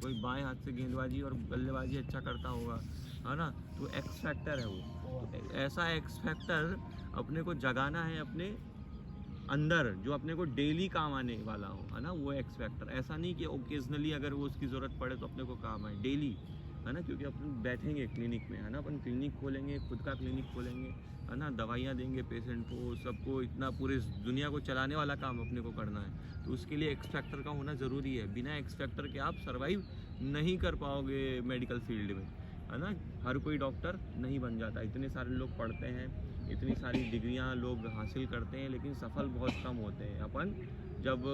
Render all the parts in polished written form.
कोई बाएं हाथ से गेंदबाजी और बल्लेबाजी अच्छा करता होगा, है ना, तो एक्स फैक्टर है वो। तो ऐसा एक्स फैक्टर अपने को जगाना है अपने अंदर, जो अपने को डेली काम आने वाला हो, है ना, वो एक्स फैक्टर। ऐसा नहीं कि ओकेजनली अगर वो उसकी ज़रूरत पड़े तो अपने को काम आए, डेली, है ना, क्योंकि अपन बैठेंगे क्लिनिक में, है ना, अपन क्लिनिक खोलेंगे, खुद का क्लिनिक खोलेंगे, है ना, दवाइयाँ देंगे पेशेंट को, सबको, इतना पूरे दुनिया को चलाने वाला काम अपने को करना है। तो उसके लिए एक्स फैक्टर का होना ज़रूरी है। बिना एक्स फैक्टर के आप सर्वाइव नहीं कर पाओगे मेडिकल फील्ड में, है ना। हर कोई डॉक्टर नहीं बन जाता। इतने सारे लोग पढ़ते हैं, इतनी सारी डिग्रियां लोग हासिल करते हैं, लेकिन सफल बहुत कम होते हैं। अपन जब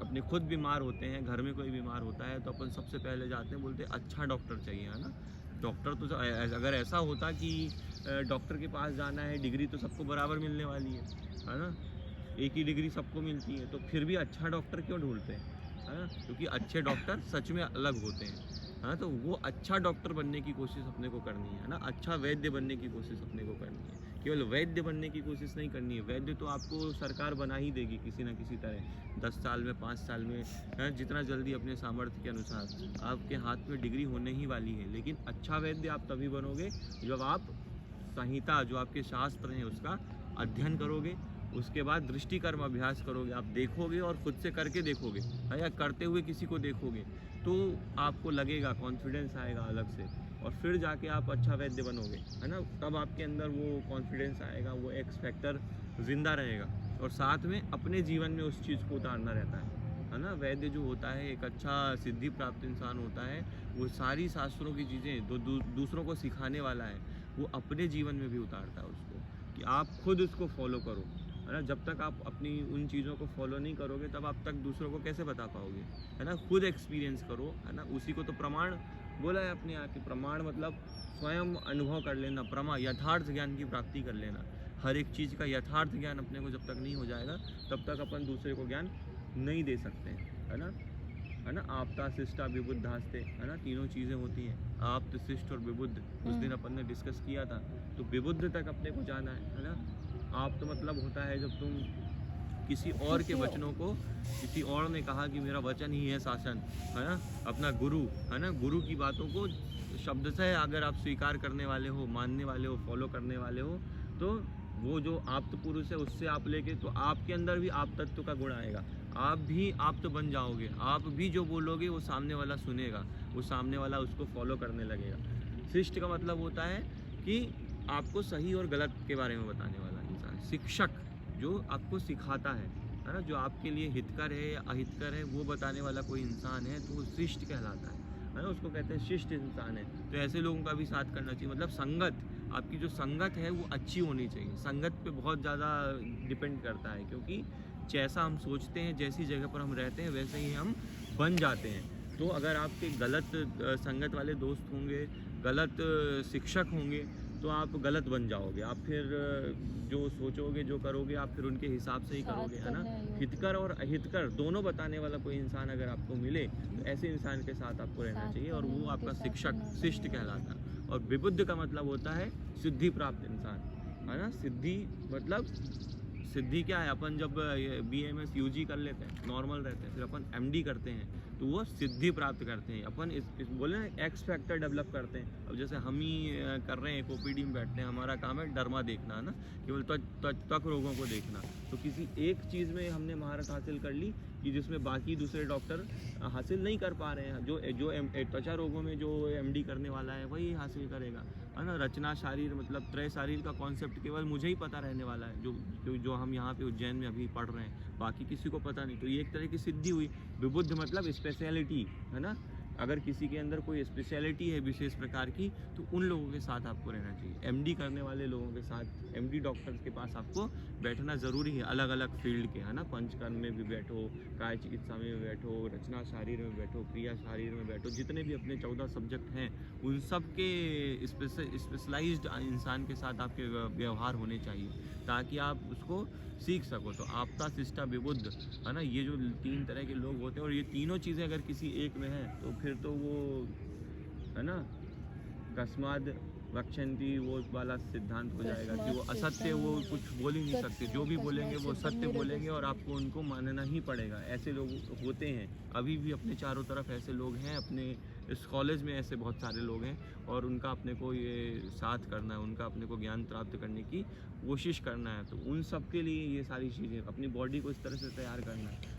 अपने खुद बीमार होते हैं, घर में कोई बीमार होता है, तो अपन सबसे पहले जाते हैं, बोलते हैं अच्छा डॉक्टर चाहिए, है ना। डॉक्टर तो अगर ऐसा होता कि डॉक्टर के पास जाना है, डिग्री तो सबको बराबर मिलने वाली है ना, एक ही डिग्री सबको मिलती है, तो फिर भी अच्छा डॉक्टर क्यों ढूंढते हैं, है ना, क्योंकि अच्छे डॉक्टर सच में अलग होते हैं, हाँ। तो वो अच्छा डॉक्टर बनने की कोशिश अपने को करनी है ना, अच्छा वैद्य बनने की कोशिश अपने को करनी है। केवल वैद्य बनने की कोशिश नहीं करनी है। वैद्य तो आपको सरकार बना ही देगी किसी ना किसी तरह, 10 साल में, 5 साल में, जितना जल्दी अपने सामर्थ्य के अनुसार। आपके हाथ में डिग्री होने ही वाली है। लेकिन अच्छा वैद्य आप तभी बनोगे जब आप संहिता, जो आपके शास्त्र हैं, उसका अध्ययन करोगे, उसके बाद दृष्टिकर्म अभ्यास करोगे। आप देखोगे और खुद से करके देखोगे, या करते हुए किसी को देखोगे, तो आपको लगेगा, कॉन्फिडेंस आएगा अलग से, और फिर जाके आप अच्छा वैद्य बनोगे, है ना। तब आपके अंदर वो कॉन्फिडेंस आएगा, वो एक्स फैक्टर ज़िंदा रहेगा। और साथ में अपने जीवन में उस चीज़ को उतारना रहता है ना। वैद्य जो होता है एक अच्छा सिद्धि प्राप्त इंसान होता है। वो सारी शास्त्रों की चीज़ें दूसरों को सिखाने वाला है, वो अपने जीवन में भी उतारता है उसको, कि आप खुद उसको फॉलो करो, है ना। जब तक आप अपनी उन चीज़ों को फॉलो नहीं करोगे, तब आप तक दूसरों को कैसे बता पाओगे, है ना। खुद एक्सपीरियंस करो, है ना। उसी को तो प्रमाण बोला है अपने यहाँ के। प्रमाण मतलब स्वयं अनुभव कर लेना, यथार्थ ज्ञान की प्राप्ति कर लेना। हर एक चीज़ का यथार्थ ज्ञान अपने को जब तक नहीं हो जाएगा, तब तक अपन दूसरे को ज्ञान नहीं दे सकते हैं, है ना। है ना, आपता शिष्टा विबुद्धास्ते, है ना, तीनों चीज़ें होती हैं, आप्त, शिष्ट और विबुद्ध। उस दिन अपन ने डिस्कस किया था। तो विबुद्ध तक अपने को जाना है ना। आप तो मतलब होता है जब तुम किसी और के वचनों को, किसी और ने कहा कि मेरा वचन ही है शासन, है ना, अपना गुरु, है ना, गुरु की बातों को शब्द से अगर आप स्वीकार करने वाले हो, मानने वाले हो, फॉलो करने वाले हो, तो वो जो आप्त पुरुष है उससे आप लेके, तो आपके अंदर भी आप तत्व का गुण आएगा। आप भी आप्त बन जाओगे। आप भी जो बोलोगे वो सामने वाला सुनेगा, वो सामने वाला उसको फॉलो करने लगेगा। शिष्ट का मतलब होता है कि आपको सही और गलत के बारे में बताने वाला इंसान। शिक्षक जो आपको सिखाता है ना, जो आपके लिए हितकर है या अहितकर है वो बताने वाला कोई इंसान है, तो वो शिष्ट कहलाता है ना। उसको कहते हैं शिष्ट इंसान है। तो ऐसे लोगों का भी साथ करना चाहिए। मतलब संगत, आपकी जो संगत है वो अच्छी होनी चाहिए। संगत पे बहुत ज़्यादा डिपेंड करता है, क्योंकि जैसा हम सोचते हैं, जैसी जगह पर हम रहते हैं, वैसे ही हम बन जाते हैं। तो अगर आपके गलत संगत वाले दोस्त होंगे, गलत शिक्षक होंगे, तो आप गलत बन जाओगे। आप फिर जो सोचोगे, जो करोगे, आप फिर उनके हिसाब से ही करोगे, है ना। हितकर और अहितकर दोनों बताने वाला कोई इंसान अगर आपको मिले, तो ऐसे इंसान के साथ आपको रहना चाहिए, और वो आपका शिक्षक, शिष्ट कहलाता है। और विबुद्ध का मतलब होता है सिद्धि प्राप्त इंसान, है ना। सिद्धि मतलब, सिद्धि क्या है, अपन जब BAMS UG कर लेते हैं, नॉर्मल रहते हैं, फिर अपन MD करते हैं, तो वो सिद्धि प्राप्त करते हैं। अपन इस बोले ना, एक्स फैक्टर डेवलप करते हैं। अब जैसे हम ही कर रहे हैं, एक OPD में बैठते हैं, हमारा काम है डर्मा देखना, है ना, केवल त्वक रोगों को देखना। तो किसी एक चीज़ में हमने महारत हासिल कर ली कि जिसमें बाकी दूसरे डॉक्टर हासिल नहीं कर पा रहे हैं। जो जो त्वचा रोगों में जो MD करने वाला है वही हासिल करेगा, है ना। रचना शारीर मतलब त्रय शारीर का कॉन्सेप्ट केवल मुझे ही पता रहने वाला है, जो हम यहाँ पे उज्जैन में अभी पढ़ रहे हैं, बाकी किसी को पता नहीं। तो ये एक तरह की सिद्धि हुई। विबुद्ध मतलब स्पेशलिटी, है ना। अगर किसी के अंदर कोई स्पेशलिटी है विशेष प्रकार की, तो उन लोगों के साथ आपको रहना चाहिए। MD करने वाले लोगों के साथ, MD डॉक्टर्स के पास आपको बैठना ज़रूरी है, अलग अलग फील्ड के, है ना। पंचकर्म में भी बैठो, काय चिकित्सा में भी बैठो, रचना शारीर में बैठो, क्रिया शारीर में बैठो, जितने भी अपने 14 सब्जेक्ट हैं, उन सब के स्पेशलाइज्ड इंसान के साथ आपके व्यवहार होने चाहिए, ताकि आप उसको सीख सको। तो आपता शिष्टा विबुद्ध, है ना, ये जो 3 तरह के लोग होते हैं, और ये तीनों चीज़ें अगर किसी एक में हैं, तो फिर तो वो, है ना, कस्माद रक्षन्ति वो वाला सिद्धांत हो जाएगा कि वो असत्य वो कुछ बोल ही नहीं सकते, जो भी बोलेंगे वो सत्य बोलेंगे और आपको उनको मानना ही पड़ेगा। ऐसे लोग होते हैं, अभी भी अपने चारों तरफ ऐसे लोग हैं, अपने इस कॉलेज में ऐसे बहुत सारे लोग हैं और उनका अपने को ये साथ करना है, उनका अपने को ज्ञान प्राप्त करने की कोशिश करना है। तो उन सब के लिए ये सारी चीज़ें अपनी बॉडी को इस तरह से तैयार करना है।